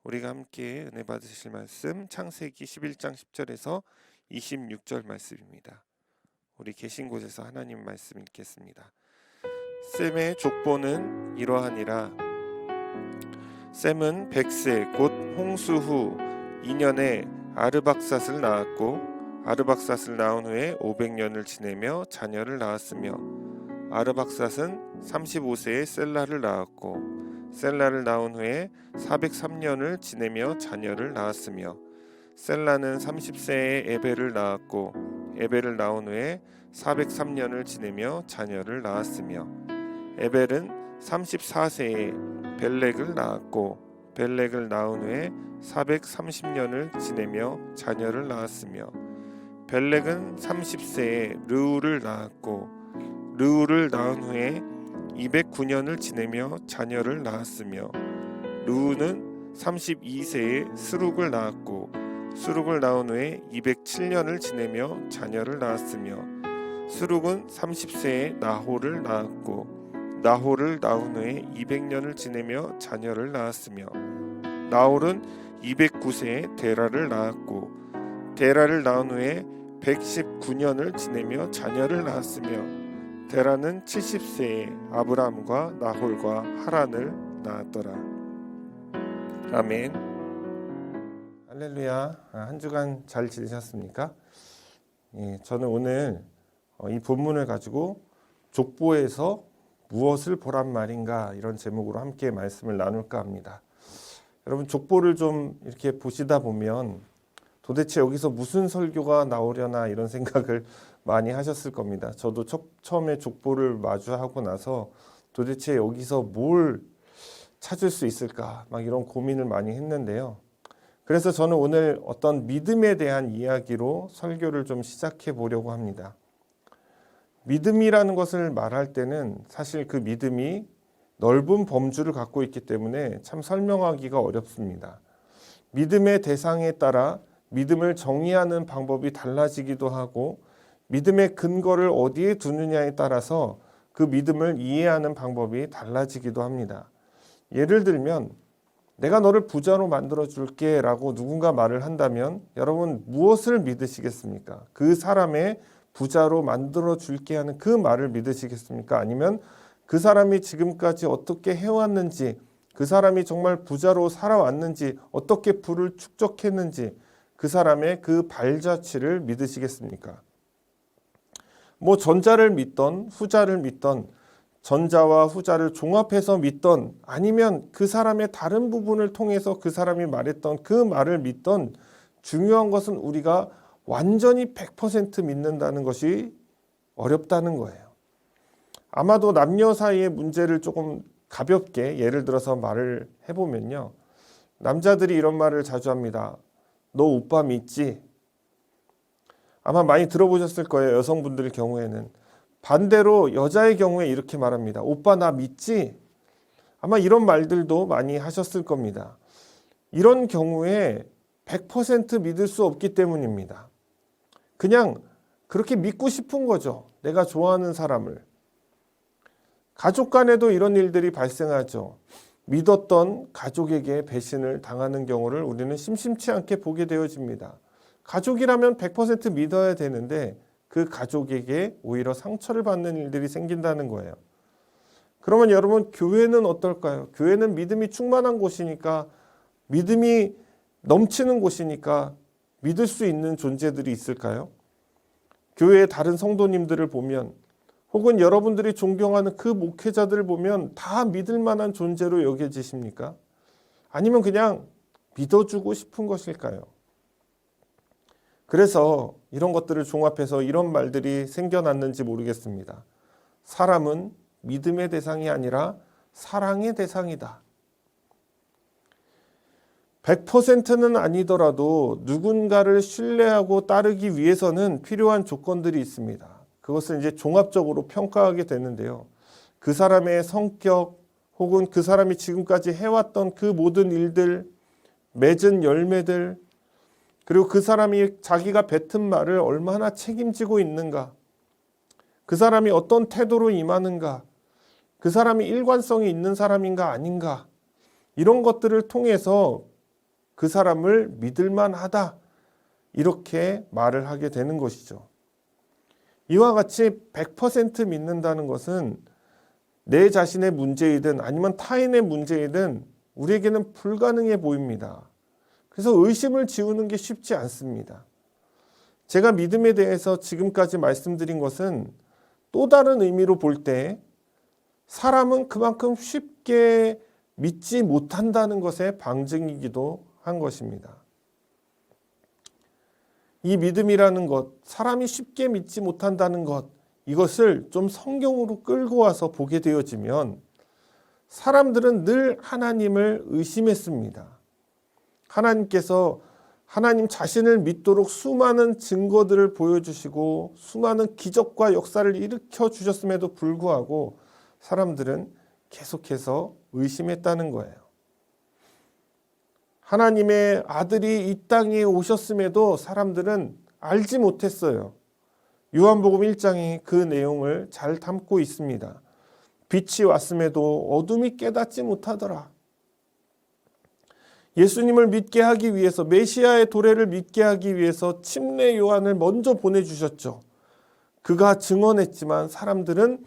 우리가 함께 은혜 받으실 말씀 창세기 11장 10절에서 26절 말씀입니다. 우리 계신 곳에서 하나님 말씀 읽겠습니다. 셈의 족보는 이러하니라. 셈은 100세 곧 홍수 후 2년에 아르박삿을 낳았고 아르박삿을 낳은 후에 500년을 지내며 자녀를 낳았으며 아르박삿은 35세에 셀라를 낳았고 셀라를 낳은 후에 403년을 지내며 자녀를 낳았으며 셀라는 30세에 에벨을 낳았고 에벨을 낳은 후에 403년을 지내며 자녀를 낳았으며 에벨은 34세에 벨렉을 낳았고 벨렉을 낳은 후에 430년을 지내며 자녀를 낳았으며 벨렉은 30세에 르우를 낳았고 르우를 낳은 후에 209년을 지내며 자녀를 낳았으며 르우는 32세에 스룩을 낳았고 스룩을 낳은 후에 207년을 지내며 자녀를 낳았으며 스룩은 30세에 나홀을 낳았고 나홀을 낳은 후에 200년을 지내며 자녀를 낳았으며 나홀은 209세에 데라를 낳았고 데라를 낳은 후에 119년을 지내며 자녀를 낳았으며 데라는 70세에 아브람과 나홀과 하란을 낳았더라. 아멘. 할렐루야. 한 주간 잘 지내셨습니까? 저는 오늘 이 본문을 가지고 족보에서 무엇을 보란 말인가 이런 제목으로 함께 말씀을 나눌까 합니다. 여러분 족보를 좀 이렇게 보시다 보면 도대체 여기서 무슨 설교가 나오려나 이런 생각을 많이 하셨을 겁니다. 저도 처음에 족보를 마주하고 나서 도대체 여기서 뭘 찾을 수 있을까 막 이런 고민을 많이 했는데요. 그래서 저는 오늘 어떤 믿음에 대한 이야기로 설교를 좀 시작해 보려고 합니다. 믿음이라는 것을 말할 때는 사실 그 믿음이 넓은 범주를 갖고 있기 때문에 참 설명하기가 어렵습니다. 믿음의 대상에 따라 믿음을 정의하는 방법이 달라지기도 하고 믿음의 근거를 어디에 두느냐에 따라서 그 믿음을 이해하는 방법이 달라지기도 합니다. 예를 들면 내가 너를 부자로 만들어 줄게 라고 누군가 말을 한다면 여러분 무엇을 믿으시겠습니까? 그 사람의 부자로 만들어 줄게 하는 그 말을 믿으시겠습니까? 아니면 그 사람이 지금까지 어떻게 해왔는지 그 사람이 정말 부자로 살아왔는지 어떻게 부를 축적했는지 그 사람의 그 발자취를 믿으시겠습니까? 뭐 전자를 믿던 후자를 믿던 전자와 후자를 종합해서 믿던 아니면 그 사람의 다른 부분을 통해서 그 사람이 말했던 그 말을 믿던 중요한 것은 우리가 완전히 100% 믿는다는 것이 어렵다는 거예요. 아마도 남녀 사이의 문제를 조금 가볍게 예를 들어서 말을 해보면요. 남자들이 이런 말을 자주 합니다. 너 오빠 믿지? 아마 많이 들어보셨을 거예요. 여성분들 경우에는. 반대로 여자의 경우에 이렇게 말합니다. 오빠 나 믿지? 아마 이런 말들도 많이 하셨을 겁니다. 이런 경우에 100% 믿을 수 없기 때문입니다. 그냥 그렇게 믿고 싶은 거죠. 내가 좋아하는 사람을. 가족 간에도 이런 일들이 발생하죠. 믿었던 가족에게 배신을 당하는 경우를 우리는 심심치 않게 보게 되어집니다. 가족이라면 100% 믿어야 되는데 그 가족에게 오히려 상처를 받는 일들이 생긴다는 거예요. 그러면 여러분 교회는 어떨까요? 교회는 믿음이 충만한 곳이니까 믿음이 넘치는 곳이니까 믿을 수 있는 존재들이 있을까요? 교회의 다른 성도님들을 보면 혹은 여러분들이 존경하는 그 목회자들을 보면 다 믿을 만한 존재로 여겨지십니까? 아니면 그냥 믿어주고 싶은 것일까요? 그래서 이런 것들을 종합해서 이런 말들이 생겨났는지 모르겠습니다. 사람은 믿음의 대상이 아니라 사랑의 대상이다. 100%는 아니더라도 누군가를 신뢰하고 따르기 위해서는 필요한 조건들이 있습니다. 그것을 이제 종합적으로 평가하게 되는데요. 그 사람의 성격 혹은 그 사람이 지금까지 해왔던 그 모든 일들, 맺은 열매들, 그리고 그 사람이 자기가 뱉은 말을 얼마나 책임지고 있는가, 그 사람이 어떤 태도로 임하는가, 그 사람이 일관성이 있는 사람인가 아닌가, 이런 것들을 통해서 그 사람을 믿을만 하다. 이렇게 말을 하게 되는 것이죠. 이와 같이 100% 믿는다는 것은 내 자신의 문제이든 아니면 타인의 문제이든 우리에게는 불가능해 보입니다. 그래서 의심을 지우는 게 쉽지 않습니다. 제가 믿음에 대해서 지금까지 말씀드린 것은 또 다른 의미로 볼 때 사람은 그만큼 쉽게 믿지 못한다는 것의 방증이기도 한 것입니다. 이 믿음이라는 것, 사람이 쉽게 믿지 못한다는 것, 이것을 좀 성경으로 끌고 와서 보게 되어지면 사람들은 늘 하나님을 의심했습니다. 하나님께서 하나님 자신을 믿도록 수많은 증거들을 보여주시고 수많은 기적과 역사를 일으켜 주셨음에도 불구하고 사람들은 계속해서 의심했다는 거예요. 하나님의 아들이 이 땅에 오셨음에도 사람들은 알지 못했어요. 요한복음 1장이 그 내용을 잘 담고 있습니다. 빛이 왔음에도 어둠이 깨닫지 못하더라. 예수님을 믿게 하기 위해서, 메시아의 도래를 믿게 하기 위해서 침례 요한을 먼저 보내주셨죠. 그가 증언했지만 사람들은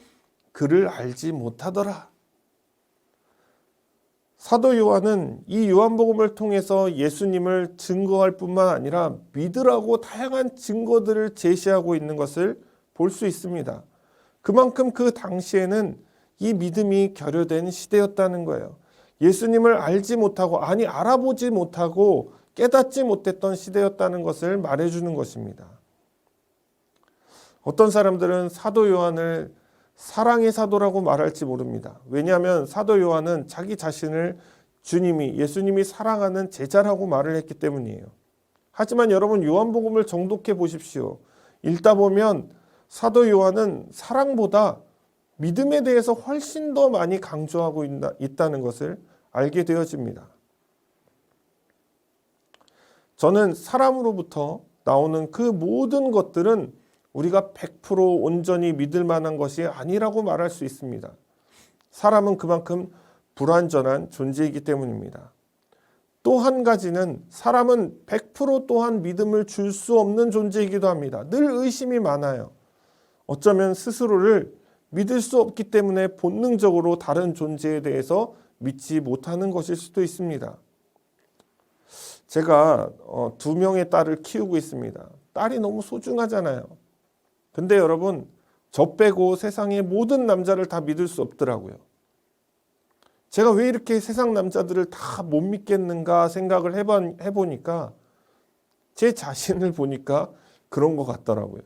그를 알지 못하더라. 사도 요한은 이 요한복음을 통해서 예수님을 증거할 뿐만 아니라 믿으라고 다양한 증거들을 제시하고 있는 것을 볼 수 있습니다. 그만큼 그 당시에는 이 믿음이 결여된 시대였다는 거예요. 예수님을 알지 못하고, 아니 알아보지 못하고 깨닫지 못했던 시대였다는 것을 말해주는 것입니다. 어떤 사람들은 사도 요한을 사랑의 사도라고 말할지 모릅니다. 왜냐하면 사도 요한은 자기 자신을 예수님이 사랑하는 제자라고 말을 했기 때문이에요. 하지만 여러분 요한복음을 정독해 보십시오. 읽다 보면 사도 요한은 사랑보다 믿음에 대해서 훨씬 더 많이 강조하고 있다는 것을 알게 되어집니다. 저는 사람으로부터 나오는 그 모든 것들은 우리가 100% 온전히 믿을 만한 것이 아니라고 말할 수 있습니다. 사람은 그만큼 불완전한 존재이기 때문입니다. 또 한 가지는 사람은 100% 또한 믿음을 줄 수 없는 존재이기도 합니다. 늘 의심이 많아요. 어쩌면 스스로를 믿을 수 없기 때문에 본능적으로 다른 존재에 대해서 믿지 못하는 것일 수도 있습니다. 제가 2명의 딸을 키우고 있습니다. 딸이 너무 소중하잖아요. 근데 여러분, 저 빼고 세상의 모든 남자를 다 믿을 수 없더라고요. 제가 왜 이렇게 세상 남자들을 다 못 믿겠는가 생각을 해보니까 제 자신을 보니까 그런 것 같더라고요.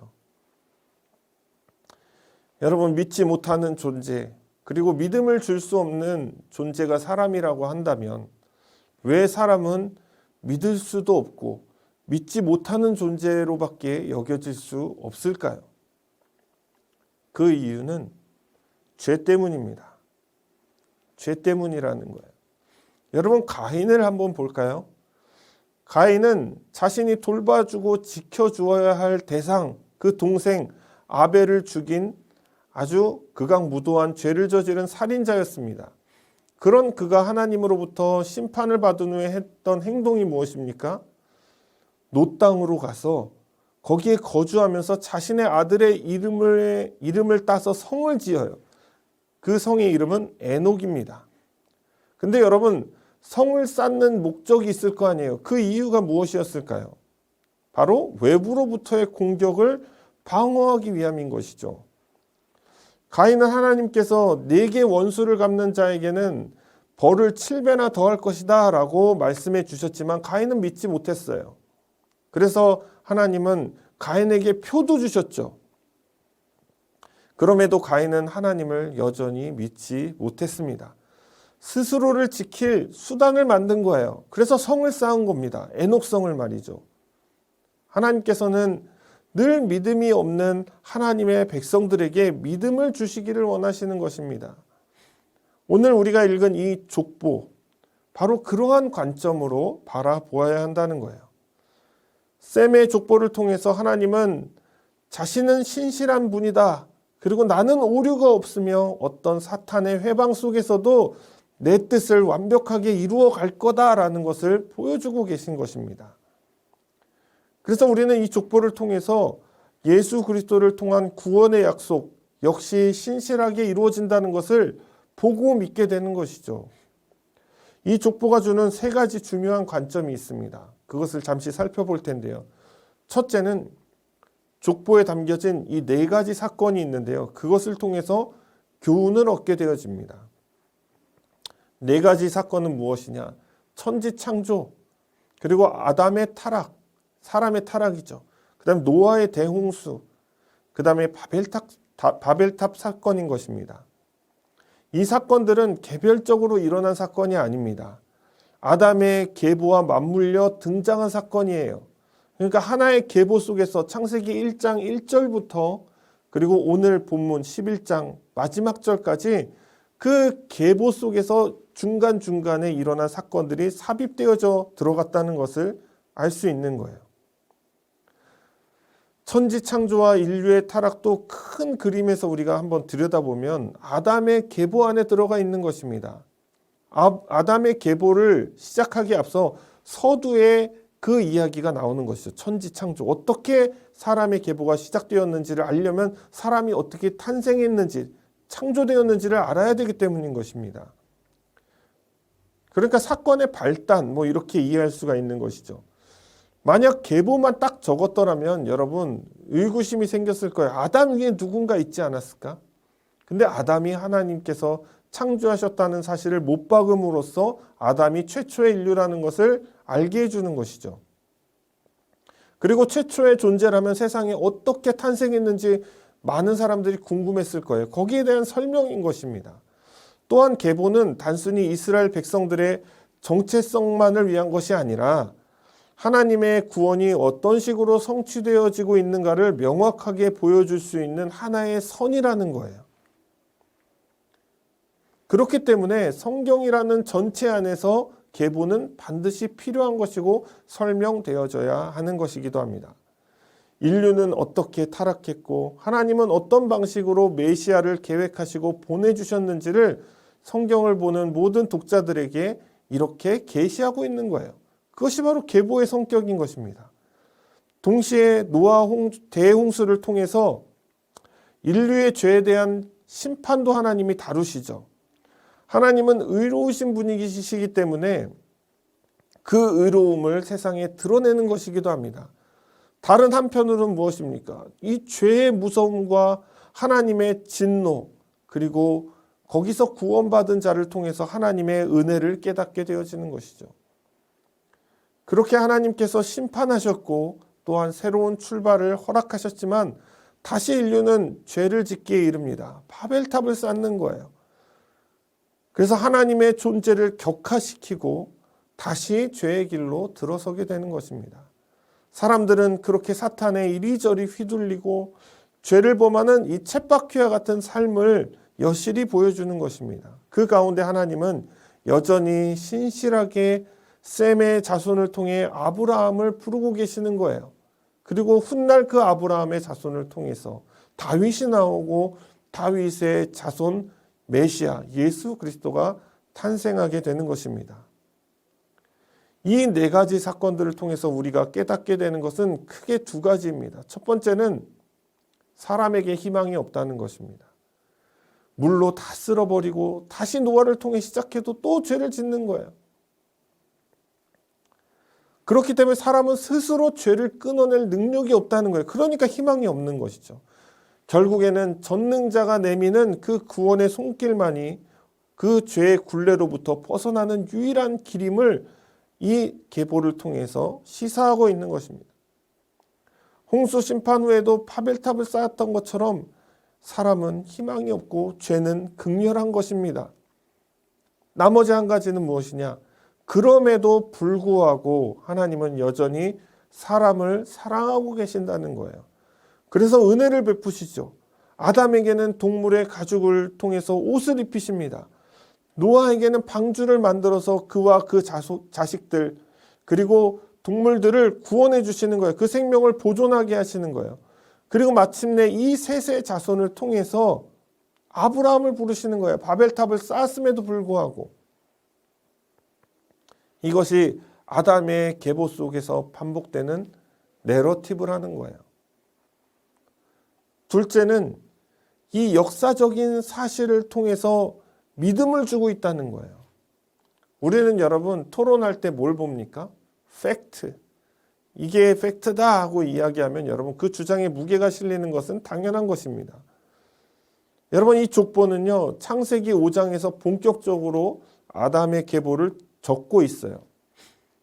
여러분, 믿지 못하는 존재, 그리고 믿음을 줄 수 없는 존재가 사람이라고 한다면 왜 사람은 믿을 수도 없고 믿지 못하는 존재로밖에 여겨질 수 없을까요? 그 이유는 죄 때문입니다. 죄 때문이라는 거예요. 여러분, 가인을 한번 볼까요? 가인은 자신이 돌봐주고 지켜주어야 할 대상, 그 동생 아벨을 죽인 아주 극악무도한 죄를 저지른 살인자였습니다. 그런 그가 하나님으로부터 심판을 받은 후에 했던 행동이 무엇입니까? 노 땅으로 가서 거기에 거주하면서 자신의 아들의 이름을 따서 성을 지어요. 그 성의 이름은 에녹입니다. 근데 여러분, 성을 쌓는 목적이 있을 거 아니에요. 그 이유가 무엇이었을까요? 바로 외부로부터의 공격을 방어하기 위함인 것이죠. 가인은 하나님께서 내게 원수를 갚는 자에게는 벌을 7배나 더할 것이다 라고 말씀해 주셨지만 가인은 믿지 못했어요. 그래서 하나님은 가인에게 표도 주셨죠. 그럼에도 가인은 하나님을 여전히 믿지 못했습니다. 스스로를 지킬 수단을 만든 거예요. 그래서 성을 쌓은 겁니다. 에녹성을 말이죠. 하나님께서는 늘 믿음이 없는 하나님의 백성들에게 믿음을 주시기를 원하시는 것입니다. 오늘 우리가 읽은 이 족보, 바로 그러한 관점으로 바라보아야 한다는 거예요. 셈의 족보를 통해서 하나님은 자신은 신실한 분이다. 그리고 나는 오류가 없으며 어떤 사탄의 회방 속에서도 내 뜻을 완벽하게 이루어 갈 거다라는 것을 보여주고 계신 것입니다. 그래서 우리는 이 족보를 통해서 예수 그리스도를 통한 구원의 약속 역시 신실하게 이루어진다는 것을 보고 믿게 되는 것이죠. 이 족보가 주는 세 가지 중요한 관점이 있습니다. 그것을 잠시 살펴볼 텐데요. 첫째는 족보에 담겨진 이 네 가지 사건이 있는데요. 그것을 통해서 교훈을 얻게 되어집니다. 네 가지 사건은 무엇이냐? 천지창조, 그리고 아담의 타락, 사람의 타락이죠. 그 다음에 노아의 대홍수, 그 다음에 바벨탑 사건인 것입니다. 이 사건들은 개별적으로 일어난 사건이 아닙니다. 아담의 계보와 맞물려 등장한 사건이에요. 그러니까 하나의 계보 속에서 창세기 1장 1절부터 그리고 오늘 본문 11장 마지막 절까지 그 계보 속에서 중간중간에 일어난 사건들이 삽입되어져 들어갔다는 것을 알 수 있는 거예요. 천지창조와 인류의 타락도 큰 그림에서 우리가 한번 들여다보면 아담의 계보 안에 들어가 있는 것입니다. 아담의 계보를 시작하기에 앞서 서두에 그 이야기가 나오는 것이죠. 천지창조. 어떻게 사람의 계보가 시작되었는지를 알려면 사람이 어떻게 탄생했는지, 창조되었는지를 알아야 되기 때문인 것입니다. 그러니까 사건의 발단, 이렇게 이해할 수가 있는 것이죠. 만약 계보만 딱 적었더라면 여러분 의구심이 생겼을 거예요. 아담 위에 누군가 있지 않았을까? 근데 아담이 하나님께서 창조하셨다는 사실을 못 박음으로써 아담이 최초의 인류라는 것을 알게 해주는 것이죠. 그리고 최초의 존재라면 세상에 어떻게 탄생했는지 많은 사람들이 궁금했을 거예요. 거기에 대한 설명인 것입니다. 또한 계보는 단순히 이스라엘 백성들의 정체성만을 위한 것이 아니라 하나님의 구원이 어떤 식으로 성취되어지고 있는가를 명확하게 보여줄 수 있는 하나의 선이라는 거예요. 그렇기 때문에 성경이라는 전체 안에서 계보는 반드시 필요한 것이고 설명되어져야 하는 것이기도 합니다. 인류는 어떻게 타락했고 하나님은 어떤 방식으로 메시아를 계획하시고 보내주셨는지를 성경을 보는 모든 독자들에게 이렇게 계시하고 있는 거예요. 그것이 바로 계보의 성격인 것입니다. 동시에 노아 대홍수를 통해서 인류의 죄에 대한 심판도 하나님이 다루시죠. 하나님은 의로우신 분이시기 때문에 그 의로움을 세상에 드러내는 것이기도 합니다. 다른 한편으로는 무엇입니까? 이 죄의 무서움과 하나님의 진노, 그리고 거기서 구원받은 자를 통해서 하나님의 은혜를 깨닫게 되어지는 것이죠. 그렇게 하나님께서 심판하셨고 또한 새로운 출발을 허락하셨지만 다시 인류는 죄를 짓기에 이릅니다. 바벨탑을 쌓는 거예요. 그래서 하나님의 존재를 격화시키고 다시 죄의 길로 들어서게 되는 것입니다. 사람들은 그렇게 사탄에 이리저리 휘둘리고 죄를 범하는 이 쳇바퀴와 같은 삶을 여실히 보여주는 것입니다. 그 가운데 하나님은 여전히 신실하게 셈의 자손을 통해 아브라함을 부르고 계시는 거예요. 그리고 훗날 그 아브라함의 자손을 통해서 다윗이 나오고 다윗의 자손 메시아 예수 그리스도가 탄생하게 되는 것입니다. 이 네 가지 사건들을 통해서 우리가 깨닫게 되는 것은 크게 두 가지입니다. 첫 번째는 사람에게 희망이 없다는 것입니다. 물로 다 쓸어버리고 다시 노아를 통해 시작해도 또 죄를 짓는 거예요. 그렇기 때문에 사람은 스스로 죄를 끊어낼 능력이 없다는 거예요. 그러니까 희망이 없는 것이죠. 결국에는 전능자가 내미는 그 구원의 손길만이 그 죄의 굴레로부터 벗어나는 유일한 길임을 이 계보를 통해서 시사하고 있는 것입니다. 홍수 심판 후에도 바벨탑을 쌓았던 것처럼 사람은 희망이 없고 죄는 극렬한 것입니다. 나머지 한 가지는 무엇이냐? 그럼에도 불구하고 하나님은 여전히 사람을 사랑하고 계신다는 거예요. 그래서 은혜를 베푸시죠. 아담에게는 동물의 가죽을 통해서 옷을 입히십니다. 노아에게는 방주를 만들어서 그와 그 자식들 그리고 동물들을 구원해 주시는 거예요. 그 생명을 보존하게 하시는 거예요. 그리고 마침내 이 셋의 자손을 통해서 아브라함을 부르시는 거예요. 바벨탑을 쌓았음에도 불구하고 이것이 아담의 계보 속에서 반복되는 내러티브라는 거예요. 둘째는 이 역사적인 사실을 통해서 믿음을 주고 있다는 거예요. 우리는 여러분 토론할 때 뭘 봅니까? 팩트. 이게 팩트다 하고 이야기하면 여러분 그 주장에 무게가 실리는 것은 당연한 것입니다. 여러분 이 족보는요, 창세기 5장에서 본격적으로 아담의 계보를 적고 있어요.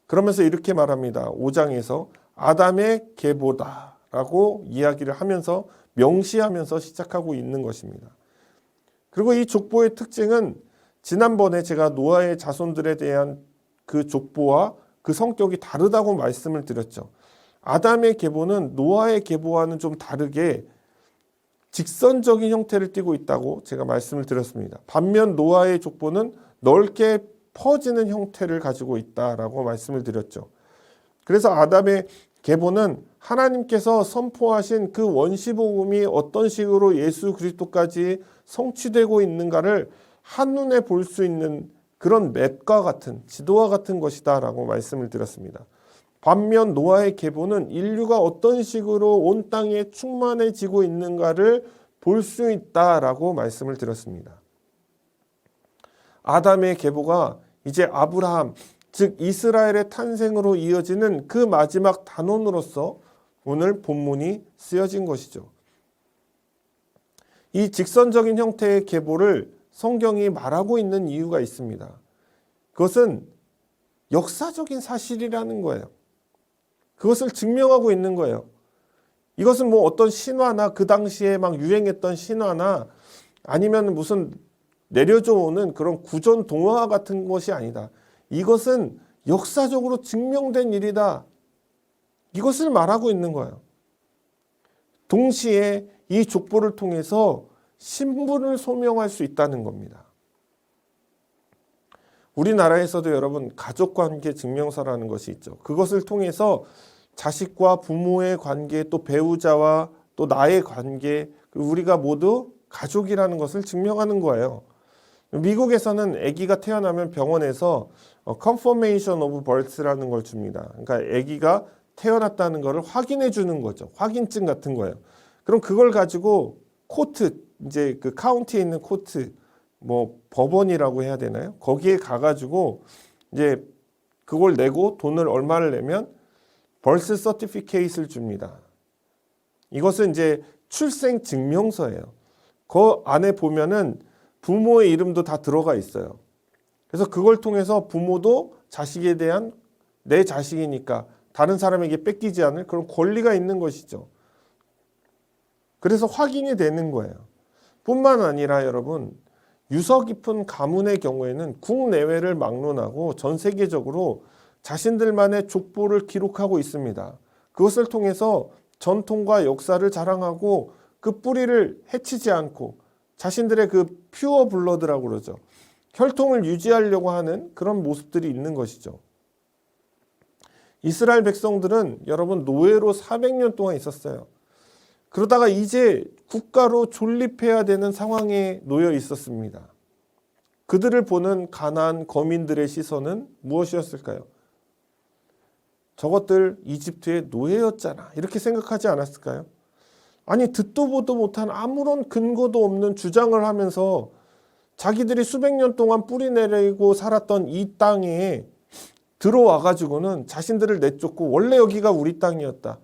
그러면서 이렇게 말합니다. 5장에서 아담의 계보다 라고 이야기를 하면서 명시하면서 시작하고 있는 것입니다. 그리고 이 족보의 특징은 지난번에 제가 노아의 자손들에 대한 그 족보와 그 성격이 다르다고 말씀을 드렸죠. 아담의 계보는 노아의 계보와는 좀 다르게 직선적인 형태를 띠고 있다고 제가 말씀을 드렸습니다. 반면 노아의 족보는 넓게 퍼지는 형태를 가지고 있다라고 말씀을 드렸죠. 그래서 아담의 계보는 하나님께서 선포하신 그 원시복음이 어떤 식으로 예수 그리스도까지 성취되고 있는가를 한눈에 볼 수 있는 그런 맵과 같은 지도와 같은 것이다 라고 말씀을 드렸습니다. 반면 노아의 계보는 인류가 어떤 식으로 온 땅에 충만해지고 있는가를 볼 수 있다라고 말씀을 드렸습니다. 아담의 계보가 이제 아브라함, 즉 이스라엘의 탄생으로 이어지는 그 마지막 단원으로서 오늘 본문이 쓰여진 것이죠. 이 직선적인 형태의 계보를 성경이 말하고 있는 이유가 있습니다. 그것은 역사적인 사실이라는 거예요. 그것을 증명하고 있는 거예요. 이것은 뭐 어떤 신화나 그 당시에 막 유행했던 신화나 아니면 무슨 내려져 오는 그런 구전 동화 같은 것이 아니다. 이것은 역사적으로 증명된 일이다. 이것을 말하고 있는 거예요. 동시에 이 족보를 통해서 신분을 소명할 수 있다는 겁니다. 우리나라에서도 여러분 가족관계 증명서라는 것이 있죠. 그것을 통해서 자식과 부모의 관계, 또 배우자와 또 나의 관계, 우리가 모두 가족이라는 것을 증명하는 거예요. 미국에서는 아기가 태어나면 병원에서 confirmation of birth라는 걸 줍니다. 그러니까 아기가 태어났다는 것을 확인해 주는 거죠. 확인증 같은 거예요. 그럼 그걸 가지고 코트, 이제 그 카운티에 있는 코트, 뭐 법원이라고 해야 되나요? 거기에 가가지고 이제 그걸 내고 돈을 얼마를 내면 벌스 서티피케이트를 줍니다. 이것은 이제 출생 증명서예요. 그 안에 보면은 부모의 이름도 다 들어가 있어요. 그래서 그걸 통해서 부모도 자식에 대한 내 자식이니까 다른 사람에게 뺏기지 않을 그런 권리가 있는 것이죠. 그래서 확인이 되는 거예요. 뿐만 아니라 여러분, 유서 깊은 가문의 경우에는 국내외를 막론하고 전 세계적으로 자신들만의 족보를 기록하고 있습니다. 그것을 통해서 전통과 역사를 자랑하고 그 뿌리를 해치지 않고 자신들의 그 퓨어 블러드라고 그러죠. 혈통을 유지하려고 하는 그런 모습들이 있는 것이죠. 이스라엘 백성들은 여러분 노예로 400년 동안 있었어요. 그러다가 이제 국가로 존립해야 되는 상황에 놓여 있었습니다. 그들을 보는 가나안 거민들의 시선은 무엇이었을까요? 저것들 이집트의 노예였잖아. 이렇게 생각하지 않았을까요? 아니 듣도 보도 못한 아무런 근거도 없는 주장을 하면서 자기들이 수백 년 동안 뿌리 내리고 살았던 이 땅에 들어와 가지고는 자신들을 내쫓고 원래 여기가 우리 땅이었다.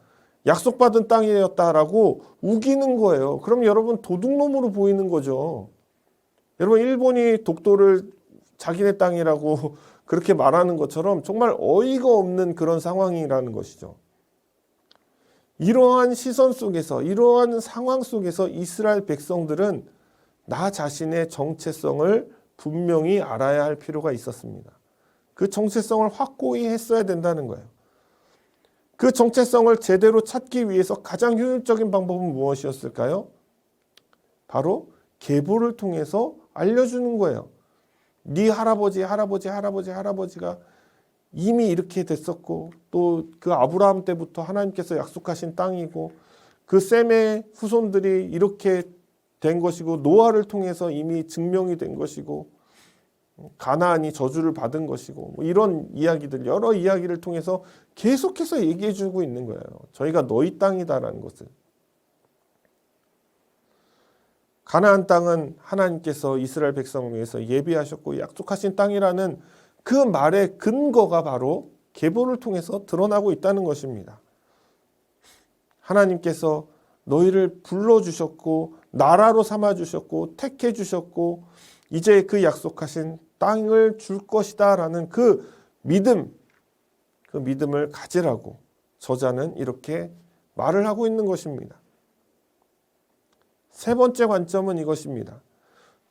약속받은 땅이었다라고 우기는 거예요. 그럼 여러분 도둑놈으로 보이는 거죠. 여러분 일본이 독도를 자기네 땅이라고 그렇게 말하는 것처럼 정말 어이가 없는 그런 상황이라는 것이죠. 이러한 시선 속에서 이러한 상황 속에서 이스라엘 백성들은 나 자신의 정체성을 분명히 알아야 할 필요가 있었습니다. 그 정체성을 확고히 했어야 된다는 거예요. 그 정체성을 제대로 찾기 위해서 가장 효율적인 방법은 무엇이었을까요? 바로 계보를 통해서 알려주는 거예요. 네 할아버지가 이미 이렇게 됐었고 또 그 아브라함 때부터 하나님께서 약속하신 땅이고 그 셈의 후손들이 이렇게 된 것이고 노아를 통해서 이미 증명이 된 것이고 가나안이 저주를 받은 것이고 뭐 이런 이야기들 여러 이야기를 통해서 계속해서 얘기해 주고 있는 거예요. 저희가 너희 땅이다라는 것을. 가나안 땅은 하나님께서 이스라엘 백성을 위해서 예비하셨고 약속하신 땅이라는 그 말의 근거가 바로 계보를 통해서 드러나고 있다는 것입니다. 하나님께서 너희를 불러주셨고 나라로 삼아주셨고 택해주셨고 이제 그 약속하신 땅을 줄 것이다 라는 그 믿음을 가지라고 저자는 이렇게 말을 하고 있는 것입니다. 세 번째 관점은 이것입니다.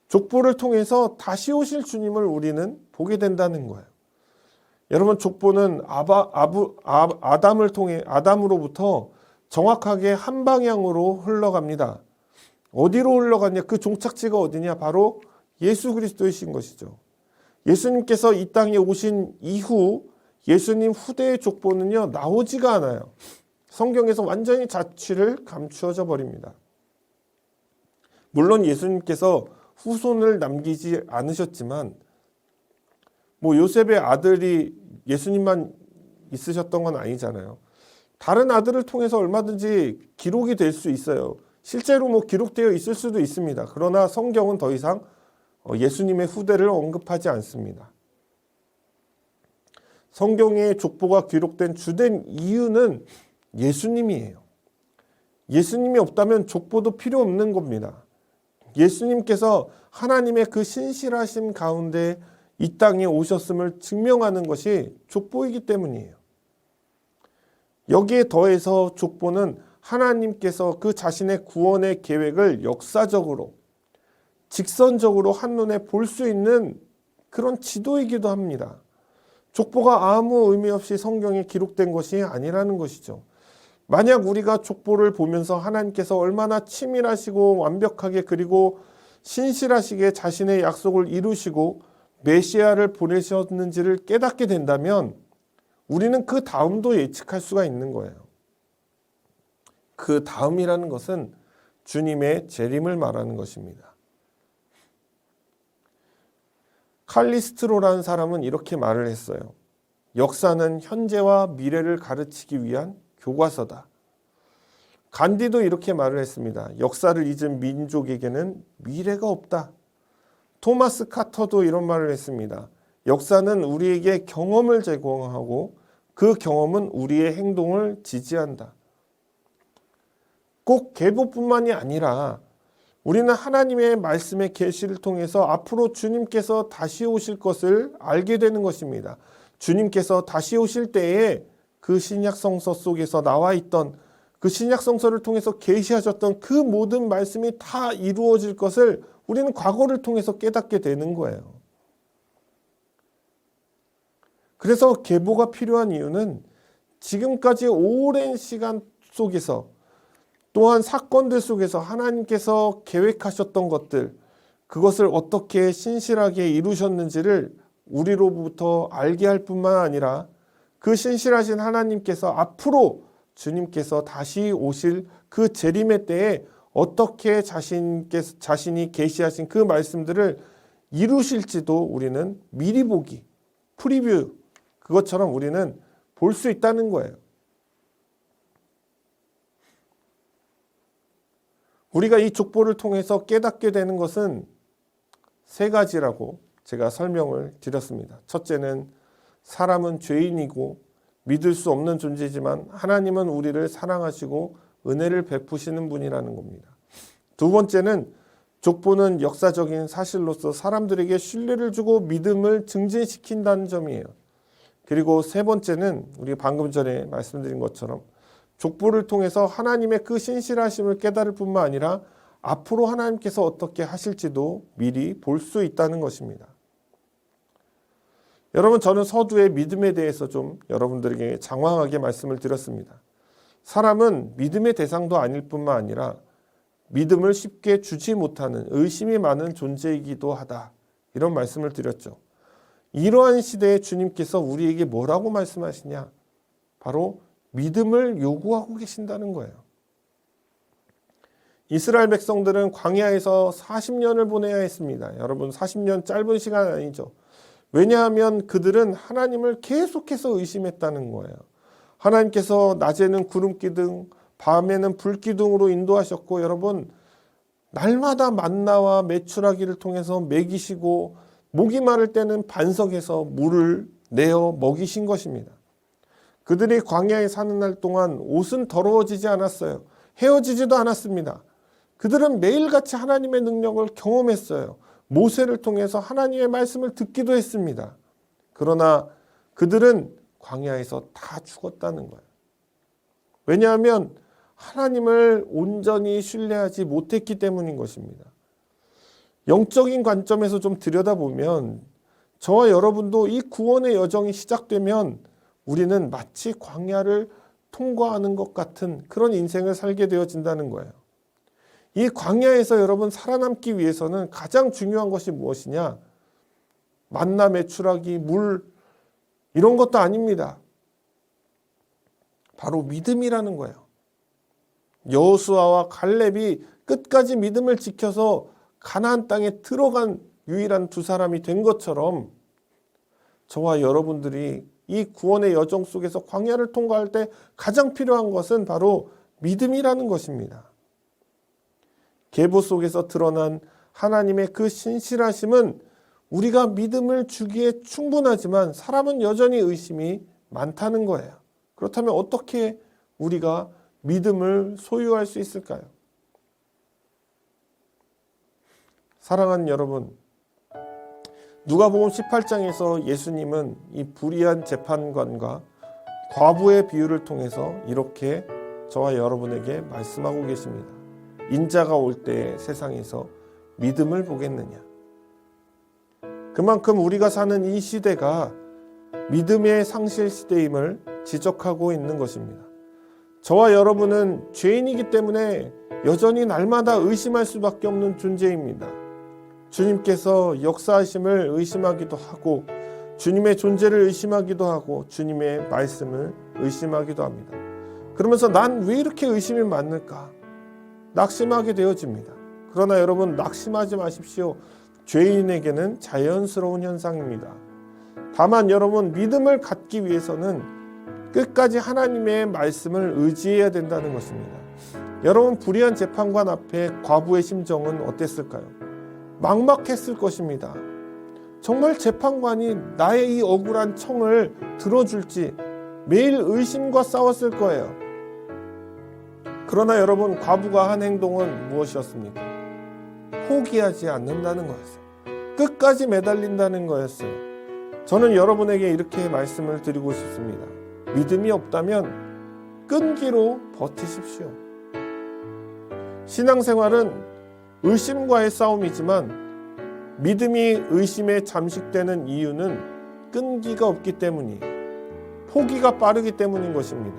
족보를 통해서 다시 오실 주님을 우리는 보게 된다는 거예요. 여러분, 족보는 아담으로부터 정확하게 한 방향으로 흘러갑니다. 어디로 흘러갔냐? 그 종착지가 어디냐? 바로 예수 그리스도이신 것이죠. 예수님께서 이 땅에 오신 이후 예수님 후대의 족보는요, 나오지가 않아요. 성경에서 완전히 자취를 감추어져 버립니다. 물론 예수님께서 후손을 남기지 않으셨지만 요셉의 아들이 예수님만 있으셨던 건 아니잖아요. 다른 아들을 통해서 얼마든지 기록이 될 수 있어요. 실제로 기록되어 있을 수도 있습니다. 그러나 성경은 더 이상 예수님의 후대를 언급하지 않습니다. 성경의 족보가 기록된 주된 이유는 예수님이에요. 예수님이 없다면 족보도 필요 없는 겁니다. 예수님께서 하나님의 그 신실하심 가운데 이 땅에 오셨음을 증명하는 것이 족보이기 때문이에요. 여기에 더해서 족보는 하나님께서 그 자신의 구원의 계획을 역사적으로 직선적으로 한눈에 볼 수 있는 그런 지도이기도 합니다. 족보가 아무 의미 없이 성경에 기록된 것이 아니라는 것이죠. 만약 우리가 족보를 보면서 하나님께서 얼마나 치밀하시고 완벽하게 그리고 신실하시게 자신의 약속을 이루시고 메시아를 보내셨는지를 깨닫게 된다면 우리는 그 다음도 예측할 수가 있는 거예요. 그 다음이라는 것은 주님의 재림을 말하는 것입니다. 칼리스트로라는 사람은 이렇게 말을 했어요. 역사는 현재와 미래를 가르치기 위한 교과서다. 간디도 이렇게 말을 했습니다. 역사를 잊은 민족에게는 미래가 없다. 토마스 카터도 이런 말을 했습니다. 역사는 우리에게 경험을 제공하고 그 경험은 우리의 행동을 지지한다. 꼭 계보뿐만이 아니라 우리는 하나님의 말씀의 계시를 통해서 앞으로 주님께서 다시 오실 것을 알게 되는 것입니다. 주님께서 다시 오실 때에 그 신약성서 속에서 나와 있던 그 신약성서를 통해서 계시하셨던 그 모든 말씀이 다 이루어질 것을 우리는 과거를 통해서 깨닫게 되는 거예요. 그래서 계보가 필요한 이유는 지금까지 오랜 시간 속에서 또한 사건들 속에서 하나님께서 계획하셨던 것들, 그것을 어떻게 신실하게 이루셨는지를 우리로부터 알게 할 뿐만 아니라 그 신실하신 하나님께서 앞으로 주님께서 다시 오실 그 재림의 때에 어떻게 자신이 계시하신 그 말씀들을 이루실지도 우리는 미리 보기, 프리뷰, 그것처럼 우리는 볼 수 있다는 거예요. 우리가 이 족보를 통해서 깨닫게 되는 것은 세 가지라고 제가 설명을 드렸습니다. 첫째는 사람은 죄인이고 믿을 수 없는 존재지만 하나님은 우리를 사랑하시고 은혜를 베푸시는 분이라는 겁니다. 두 번째는 족보는 역사적인 사실로서 사람들에게 신뢰를 주고 믿음을 증진시킨다는 점이에요. 그리고 세 번째는 우리 방금 전에 말씀드린 것처럼 족보를 통해서 하나님의 그 신실하심을 깨달을 뿐만 아니라 앞으로 하나님께서 어떻게 하실지도 미리 볼 수 있다는 것입니다. 여러분, 저는 서두의 믿음에 대해서 좀 여러분들에게 장황하게 말씀을 드렸습니다. 사람은 믿음의 대상도 아닐 뿐만 아니라 믿음을 쉽게 주지 못하는 의심이 많은 존재이기도 하다. 이런 말씀을 드렸죠. 이러한 시대에 주님께서 우리에게 뭐라고 말씀하시냐? 바로 믿음을 요구하고 계신다는 거예요. 이스라엘 백성들은 광야에서 40년을 보내야 했습니다. 여러분, 40년 짧은 시간 아니죠. 왜냐하면 그들은 하나님을 계속해서 의심했다는 거예요. 하나님께서 낮에는 구름기둥, 밤에는 불기둥으로 인도하셨고, 여러분, 날마다 만나와 메추라기를 통해서 먹이시고, 목이 마를 때는 반석에서 물을 내어 먹이신 것입니다. 그들이 광야에 사는 날 동안 옷은 더러워지지 않았어요. 헤어지지도 않았습니다. 그들은 매일같이 하나님의 능력을 경험했어요. 모세를 통해서 하나님의 말씀을 듣기도 했습니다. 그러나 그들은 광야에서 다 죽었다는 거예요. 왜냐하면 하나님을 온전히 신뢰하지 못했기 때문인 것입니다. 영적인 관점에서 좀 들여다보면 저와 여러분도 이 구원의 여정이 시작되면 우리는 마치 광야를 통과하는 것 같은 그런 인생을 살게 되어진다는 거예요. 이 광야에서 여러분 살아남기 위해서는 가장 중요한 것이 무엇이냐? 만나 메추라기, 물 이런 것도 아닙니다. 바로 믿음이라는 거예요. 여호수아와 갈렙이 끝까지 믿음을 지켜서 가나안 땅에 들어간 유일한 두 사람이 된 것처럼 저와 여러분들이 이 구원의 여정 속에서 광야를 통과할 때 가장 필요한 것은 바로 믿음이라는 것입니다. 계보 속에서 드러난 하나님의 그 신실하심은 우리가 믿음을 주기에 충분하지만 사람은 여전히 의심이 많다는 거예요. 그렇다면 어떻게 우리가 믿음을 소유할 수 있을까요? 사랑하는 여러분, 누가복음 18장에서 예수님은 이 불의한 재판관과 과부의 비유를 통해서 이렇게 저와 여러분에게 말씀하고 계십니다. 인자가 올 때 세상에서 믿음을 보겠느냐. 그만큼 우리가 사는 이 시대가 믿음의 상실 시대임을 지적하고 있는 것입니다. 저와 여러분은 죄인이기 때문에 여전히 날마다 의심할 수밖에 없는 존재입니다. 주님께서 역사하심을 의심하기도 하고 주님의 존재를 의심하기도 하고 주님의 말씀을 의심하기도 합니다. 그러면서 난 왜 이렇게 의심이 많을까? 낙심하게 되어집니다. 그러나 여러분, 낙심하지 마십시오. 죄인에게는 자연스러운 현상입니다. 다만 여러분, 믿음을 갖기 위해서는 끝까지 하나님의 말씀을 의지해야 된다는 것입니다. 여러분, 불의한 재판관 앞에 과부의 심정은 어땠을까요? 막막했을 것입니다. 정말 재판관이 나의 이 억울한 청을 들어줄지 매일 의심과 싸웠을 거예요. 그러나 여러분, 과부가 한 행동은 무엇이었습니까? 포기하지 않는다는 거였어요. 끝까지 매달린다는 거였어요. 저는 여러분에게 이렇게 말씀을 드리고 싶습니다. 믿음이 없다면 끈기로 버티십시오. 신앙생활은 의심과의 싸움이지만 믿음이 의심에 잠식되는 이유는 끈기가 없기 때문이에요. 포기가 빠르기 때문인 것입니다.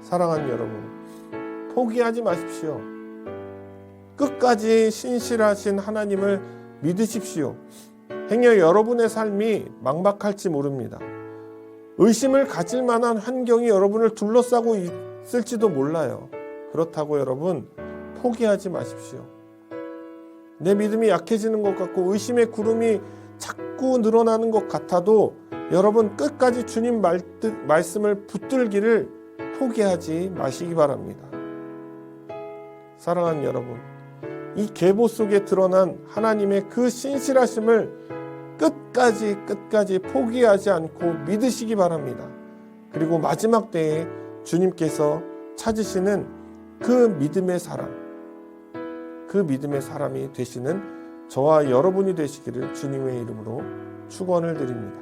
사랑하는 여러분, 포기하지 마십시오. 끝까지 신실하신 하나님을 믿으십시오. 행여 여러분의 삶이 막막할지 모릅니다. 의심을 가질 만한 환경이 여러분을 둘러싸고 있을지도 몰라요. 그렇다고 여러분, 포기하지 마십시오. 내 믿음이 약해지는 것 같고 의심의 구름이 자꾸 늘어나는 것 같아도 여러분, 끝까지 주님 말씀을 붙들기를 포기하지 마시기 바랍니다. 사랑하는 여러분, 이 계보 속에 드러난 하나님의 그 신실하심을 끝까지 포기하지 않고 믿으시기 바랍니다. 그리고 마지막 때에 주님께서 찾으시는 그 믿음의 사람이 되시는 저와 여러분이 되시기를 주님의 이름으로 축원을 드립니다.